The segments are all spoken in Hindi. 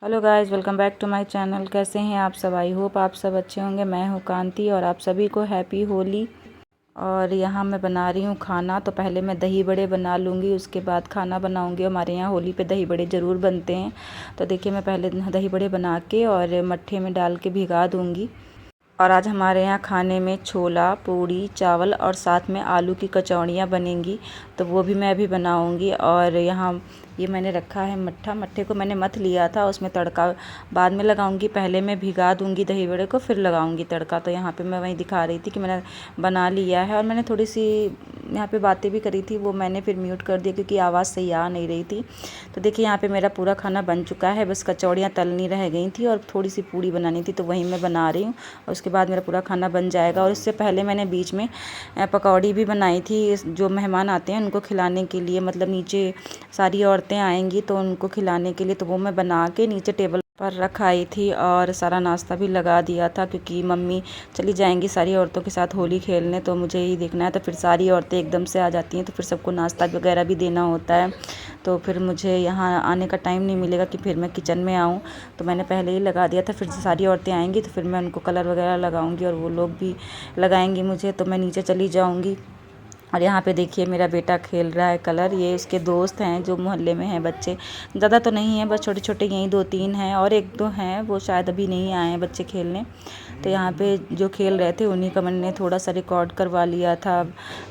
Hello guys, welcome back to my channel. कैसे हैं आप सब? आई होप आप सब अच्छे होंगे। मैं हूं कांति और आप सभी को हैप्पी होली। और यहाँ मैं बना रही हूँ खाना। तो पहले मैं दही बड़े बना लूँगी, उसके बाद खाना बनाऊँगी। हमारे यहाँ होली पे दही बड़े ज़रूर बनते हैं। तो देखिए, मैं पहले दही बड़े बना के और मट्ठे में डाल के भिगा दूँगी। और आज हमारे यहाँ खाने में छोला, पूड़ी, चावल और साथ में आलू की कचौड़ियाँ बनेंगी। तो वो भी मैं अभी बनाऊँगी। और यहाँ ये मैंने रखा है मट्ठा। मट्ठे को मैंने मथ लिया था, उसमें तड़का बाद में लगाऊंगी। पहले मैं भिगा दूंगी दही बड़े को, फिर लगाऊंगी तड़का। तो यहाँ पे मैं वही दिखा रही थी कि मैंने बना लिया है। और मैंने थोड़ी सी यहाँ पे बातें भी करी थी, वो मैंने फिर म्यूट कर दिया क्योंकि आवाज़ सही आ नहीं रही थी। तो देखिए, यहाँ पे मेरा पूरा खाना बन चुका है। बस कचौड़ियाँ तलनी रह गई थी और थोड़ी सी पूड़ी बनानी थी, तो वही मैं बना रही हूँ। और उसके बाद मेरा पूरा खाना बन जाएगा। और इससे पहले मैंने बीच में पकौड़ी भी बनाई थी, जो मेहमान आते हैं उनको खिलाने के लिए। मतलब नीचे सारी औरतें आएंगी तो उनको खिलाने के लिए, तो वो मैं बना के नीचे टेबल पर रखाई थी। और सारा नाश्ता भी लगा दिया था क्योंकि मम्मी चली जाएंगी सारी औरतों के साथ होली खेलने, तो मुझे ही देखना है। तो फिर सारी औरतें एकदम से आ जाती हैं, तो फिर सबको नाश्ता वगैरह भी देना होता है। तो फिर मुझे यहाँ आने का टाइम नहीं मिलेगा कि फिर मैं किचन में आऊँ। तो मैंने पहले ही लगा दिया था। फिर सारी औरतें आएंगी तो फिर मैं उनको कलर वगैरह लगाऊंगी और वो लोग भी लगाएंगी मुझे, तो मैं नीचे चली जाऊँगी। और यहाँ पे देखिए, मेरा बेटा खेल रहा है कलर। ये उसके दोस्त हैं जो मोहल्ले में हैं बच्चे, ज़्यादा तो नहीं हैं, बस छोटे छोटे यहीं 2-3 हैं। और 1-2 हैं, वो शायद अभी नहीं आए हैं बच्चे खेलने। तो यहाँ पे जो खेल रहे थे उन्हीं का मैंने थोड़ा सा रिकॉर्ड करवा लिया था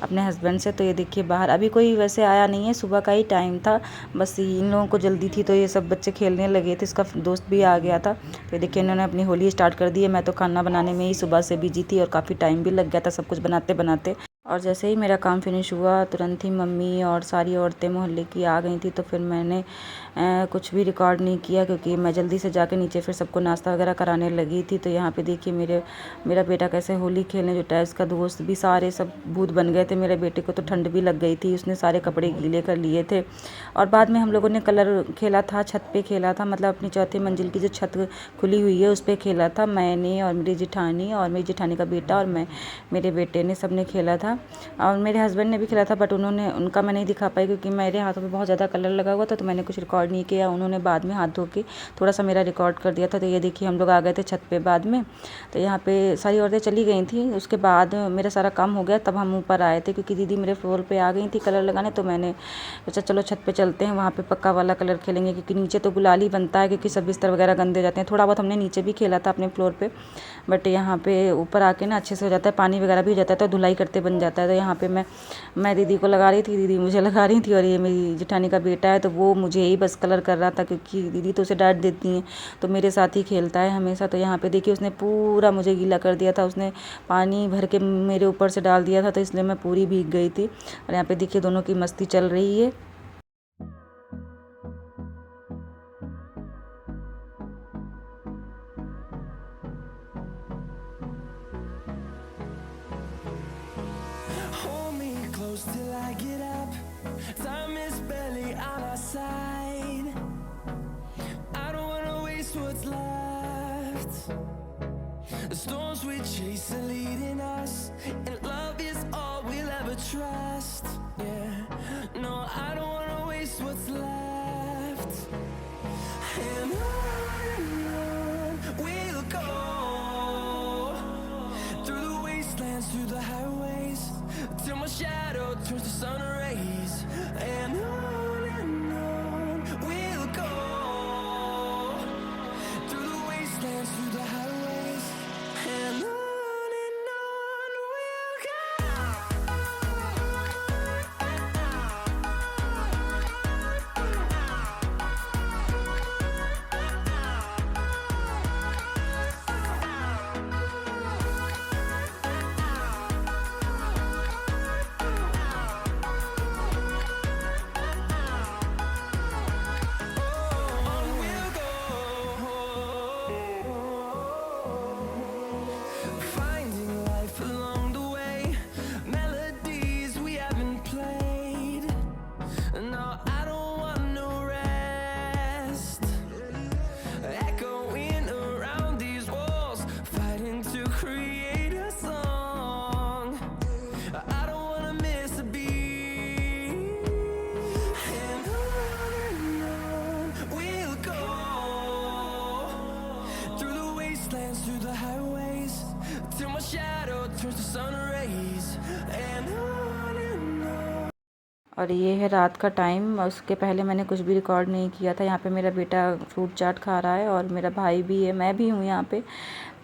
अपने हस्बैंड से। तो ये देखिए, बाहर अभी कोई वैसे आया नहीं है, सुबह का ही टाइम था, बस इन लोगों को जल्दी थी तो ये सब बच्चे खेलने लगे थे। इसका दोस्त भी आ गया था। तो देखिए, इन्होंने अपनी होली स्टार्ट कर दी है। मैं तो खाना बनाने में ही सुबह से बिजी थी और काफ़ी टाइम भी लग गया था सब कुछ बनाते बनाते। और जैसे ही मेरा काम फिनिश हुआ, तुरंत ही मम्मी और सारी औरतें मोहल्ले की आ गई थी। तो फिर मैंने कुछ भी रिकॉर्ड नहीं किया क्योंकि मैं जल्दी से जाके नीचे फिर सबको नाश्ता वगैरह कराने लगी थी। तो यहाँ पे देखिए, मेरा बेटा कैसे होली खेलने जुटा है। इसका दोस्त भी सारे सब भूत बन गए थे। मेरे बेटे को तो ठंड भी लग गई थी, उसने सारे कपड़े गीले कर लिए थे। और बाद में हम लोगों ने कलर खेला था, छत पे खेला था। मतलब अपनी चौथी मंजिल की जो छत खुली हुई है उस पर खेला था। मैंने और मेरी जेठानी और मेरी जेठानी का बेटा और मैं, मेरे बेटे ने, सब ने खेला था। और मेरे हस्बैंड ने भी खेला था, बट उनका मैं नहीं दिखा पाई क्योंकि मेरे हाथों पे बहुत ज़्यादा कलर लगा हुआ था। तो मैंने कुछ रिकॉर्ड नहीं किया। उन्होंने बाद में हाथ धो के थोड़ा सा मेरा रिकॉर्ड कर दिया था। तो ये देखिए, हम लोग आ गए थे छत पे बाद में। तो यहाँ पे सारी औरतें चली गई थी, उसके बाद मेरा सारा काम हो गया। तब हम ऊपर आए थे क्योंकि दीदी मेरे फ्लोर पे आ गई थी कलर लगाने। तो मैंने सोचा चलो छत पे चलते हैं, वहाँ पे पक्का वाला कलर खेलेंगे क्योंकि नीचे तो गुलाल ही बनता है क्योंकि सब बिस्तर वगैरह गंदे जाते हैं। थोड़ा बहुत हमने नीचे भी खेला था अपने फ्लोर पे, बट यहाँ पे ऊपर आके ना अच्छे से हो जाता है, पानी वगैरह भी हो जाता है तो धुलाई करते बन जाता है। तो यहाँ पे मैं दीदी को लगा रही थी, दीदी मुझे लगा रही थी। और ये मेरी जेठानी का बेटा है तो वो मुझे ही बस कलर कर रहा था क्योंकि दीदी तो उसे डांट देती हैं, तो मेरे साथ ही खेलता है हमेशा। तो यहाँ पे देखिए, उसने पूरा मुझे गीला कर दिया था। उसने पानी भर के मेरे ऊपर से डाल दिया था, तो इसलिए मैं पूरी भीग गई थी। और यहाँ पे देखिए, दोनों की मस्ती चल रही है। Hold me close till I get up. Time is barely on our side. I don't wanna waste what's left. The storms we chase are leading us, and love is all we'll ever trust. Yeah, no, I don't wanna waste what's left. And on we'll go, through the wastelands, through the highways, till my shadow turns to sun rays. And on we'll go, through the wastelands, through the highways. And on we'll go. the highways till my shadow turns to sun rays and on and on. और ये है रात का टाइम। उसके पहले मैंने कुछ भी रिकॉर्ड नहीं किया था। यहाँ पे मेरा बेटा फ्रूट चाट खा रहा है और मेरा भाई भी है, मैं भी हूँ यहाँ पे।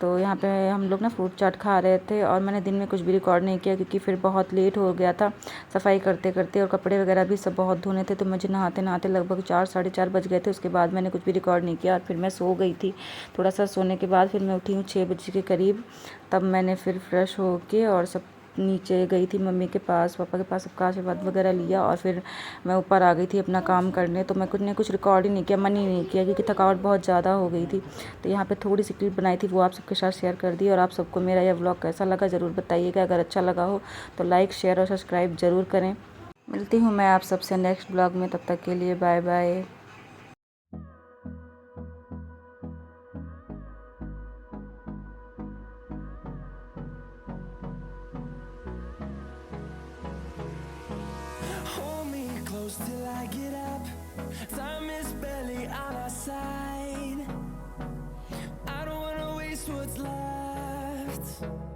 तो यहाँ पे हम लोग ना फ्रूट चाट खा रहे थे और मैंने दिन में कुछ भी रिकॉर्ड नहीं किया क्योंकि फिर बहुत लेट हो गया था सफाई करते करते, और कपड़े वगैरह भी सब बहुत धोने थे। तो मुझे नहाते नहाते लगभग 4 साढ़े 4 बज गए थे। उसके बाद मैंने कुछ भी रिकॉर्ड नहीं किया और फिर मैं सो गई थी। थोड़ा सा सोने के बाद फिर मैं उठी हूँ 6 बजे के करीब। तब मैंने फिर फ्रेश होके और सब नीचे गई थी मम्मी के पास, पापा के पास, सबका आशीर्वाद वगैरह लिया और फिर मैं ऊपर आ गई थी अपना काम करने। तो मैं कुछ रिकॉर्ड ही नहीं किया, मन ही नहीं किया क्योंकि थकावट बहुत ज़्यादा हो गई थी। तो यहाँ पे थोड़ी सी क्लिप बनाई थी, वो आप सबके साथ शेयर कर दी। और आप सबको मेरा यह व्लॉग कैसा लगा ज़रूर बताइएगा। अगर अच्छा लगा हो तो लाइक शेयर और सब्सक्राइब ज़रूर करें। मिलती हूँ मैं आप सबसे नेक्स्ट व्लॉग में, तब तक के लिए bye bye. Hold me close till I get up. Time is barely on our side. I don't wanna waste what's left.